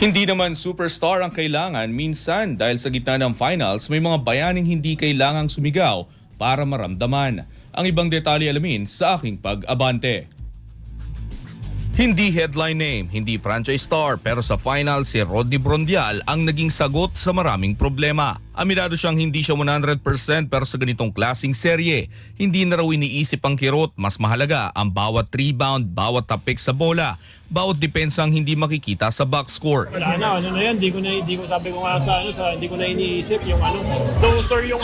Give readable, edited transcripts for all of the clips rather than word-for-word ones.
Hindi naman superstar ang kailangan minsan dahil sa gitna ng finals may mga bayaning hindi kailangang sumigaw para maramdaman. Ang ibang detalye alamin sa aking pag-abante. Hindi headline name, hindi franchise star pero sa final si Rodney Brondial ang naging sagot sa maraming problema. Aminado siyang hindi siya 100% pero sa ganitong klasing serye, hindi na raw iniisip ang kirot, mas mahalaga ang bawat rebound, bawat tapik sa bola, bawat depensang hindi makikita sa box score. Wala na, ano na yan, di ko sabi ko nga hindi ko na iniisip yung though sir yung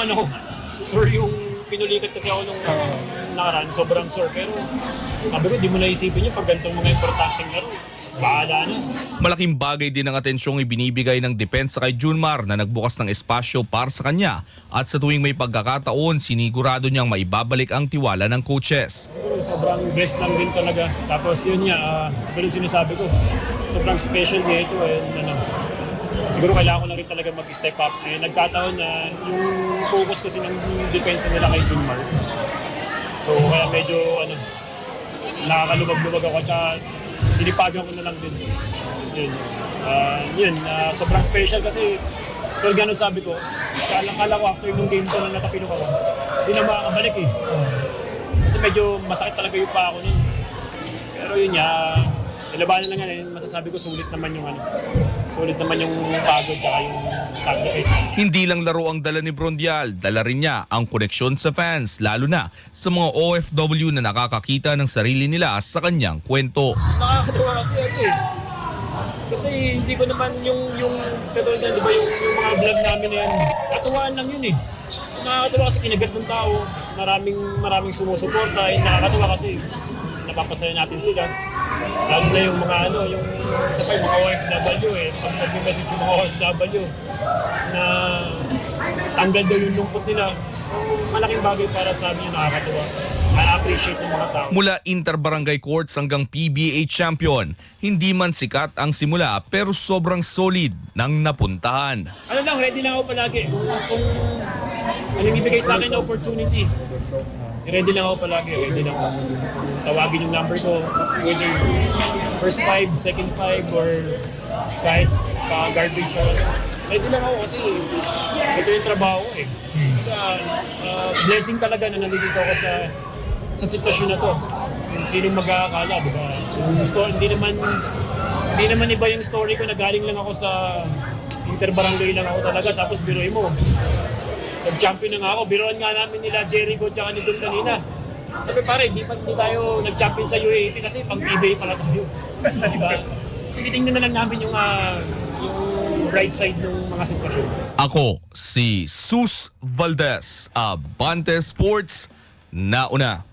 yung pinulikat kasi ako nung nakaraan, sobrang sore, pero sabi ko, di mo naisipin yun pag ganitong mga importanteng laro. Bahala na. Malaking bagay din ang atensyong ibinibigay ng depensa kay Junmar na nagbukas ng espasyo para sa kanya at sa tuwing may pagkakataon, sinigurado niyang maibabalik ang tiwala ng coaches. Siguro sobrang blessed lang din talaga. Tapos yun nga, yung sinasabi ko, sobrang special niya ito. Siguro kailangan ko na rin talaga mag-step up. Nagkataon na yung focus kasi ng depensa nila kay Junmar. So kaya medyo nakakalubag-lubag ako at sinipagan ko na lang din. Sobrang special kasi pero ganun sabi ko, kala ko after yung game ko na natapilok ako, hindi na makakabalik eh. Kasi medyo masakit talaga yung pa ako nun. Pero yun nga, ilabanan lang yan, masasabi ko sulit naman yung pagod at yung sacrifice. Hindi lang laro ang dala ni Brondial, dala rin niya ang koneksyon sa fans, lalo na sa mga OFW na nakakakita ng sarili nila sa kanyang kwento. Nakakatawa kasi kasi hindi ko naman yung katulad yan, di ba yung mga vlog namin na yan, katuwaan lang yun eh. Nakakatawa kasi kinagat ng tao, maraming sumusuporta, nakakatawa kasi napapasaya natin sila. Lalo na yung mga yung isa pa yung mga OFW pag nag-message yung mga OFW na tanggal daw yung lungkot nila. So, malaking bagay para sa amin yung nakakatuwa. Na-appreciate ng mga tao. Mula Interbarangay Courts hanggang PBA champion, hindi man sikat ang simula pero sobrang solid ng napuntahan. Ready lang ako palagi. Kung anong ibigay sa akin na opportunity, ready lang ako palagi. Ready lang ako. Tawagin yung number ko, whether first 5, second 5, or kahit garbage or ready lang ako kasi ito yung trabaho ko eh. Blessing talaga na nandito ako sa sitwasyon na to. Sinong mag-aakala, di ba? Hindi naman iba yung story ko na galing lang ako sa Interbarangay lang ako talaga, tapos biruin mo. Nag-champion na nga ako. Biruan nga namin nila Jericho at ni Don kanina. Sabi pare, di tayo nag-champion sa UAAP kasi pang eBay pala tayo. Diba? Titingnan na lang namin yung bright side ng mga sitwasyon. Ako si Sus Valdez, Abante Sports, nauna.